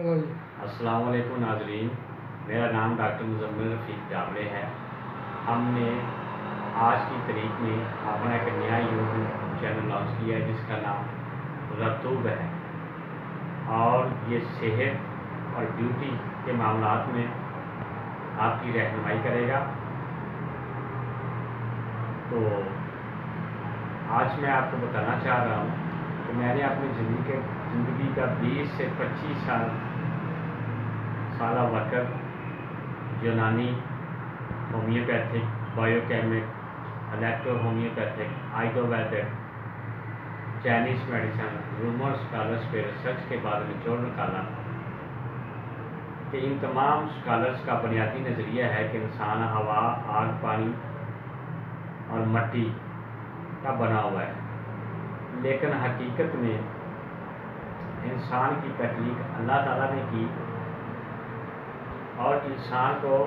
चलो जी। अस्सलाम वालेकुम नाज़रीन, मेरा नाम डॉक्टर मुज़म्मिल रफ़ीक जावले है। हमने आज की तारीख में अपना एक नया यूट्यूब चैनल लॉन्च किया है जिसका नाम रतूब है और ये सेहत और ब्यूटी के मामलात में आपकी रहनुमाई करेगा। तो आज मैं आपको बताना चाह रहा हूँ कि मैंने अपनी ज़िंदगी का 20 से 25 साल वर्कर यूनानी, homeopathic, biochemic, electro homeopathic, Ayurvedic, Chinese medicine, rumour scholars पे रिसर्च के बाद निचोड़ निकाला कि इन तमाम स्कॉलर्स का बुनियादी नज़रिया है कि इंसान हवा, आग, पानी और मिट्टी का बना हुआ है, लेकिन हकीकत में इंसान की तख्लीक अल्लाह ताला ने की और इंसान को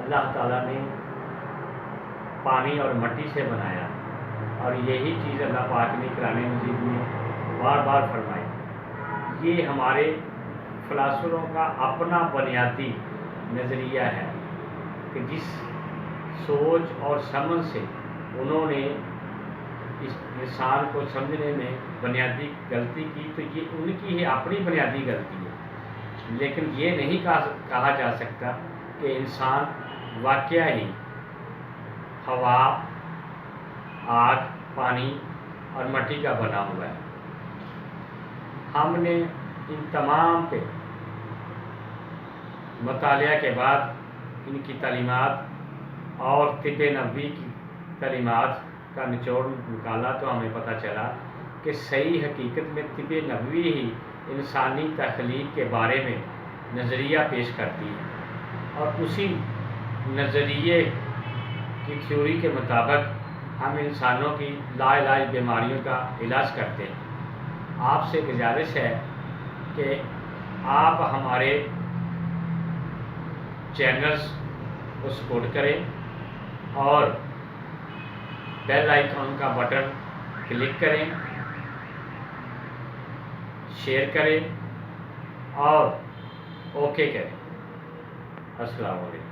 अल्लाह ताला ने पानी और मिट्टी से बनाया और यही चीज़ अल्लाह पाक ने कुरान मजीद में बार बार फरमाई। ये हमारे फ़िलासफ़रों का अपना बुनियादी नज़रिया है कि जिस सोच और समझ से उन्होंने इस इंसान को समझने में बुनियादी गलती की, तो ये उनकी ही अपनी बुनियादी गलती है। लेकिन ये नहीं कहा जा सकता कि इंसान वाकया ही हवा, आग, पानी और मिट्टी का बना हुआ है। हमने इन तमाम पे मुतालिया के बाद इनकी तालीमात और तिब नबवी की तालीमात का निचोड़ निकाला तो हमें पता चला कि सही हकीकत में तिब नबवी ही इंसानी तख्लीक के बारे में नज़रिया पेश करती है और उसी नज़रिए की थ्योरी के मुताबिक हम इंसानों की लाइलाज बीमारियों का इलाज करते हैं। आपसे गुजारिश है कि आप हमारे चैनल्स को सपोर्ट करें और बेल आइकॉन का बटन क्लिक करें, शेयर करें और ओके करें। अस्सलाम वालेकुम।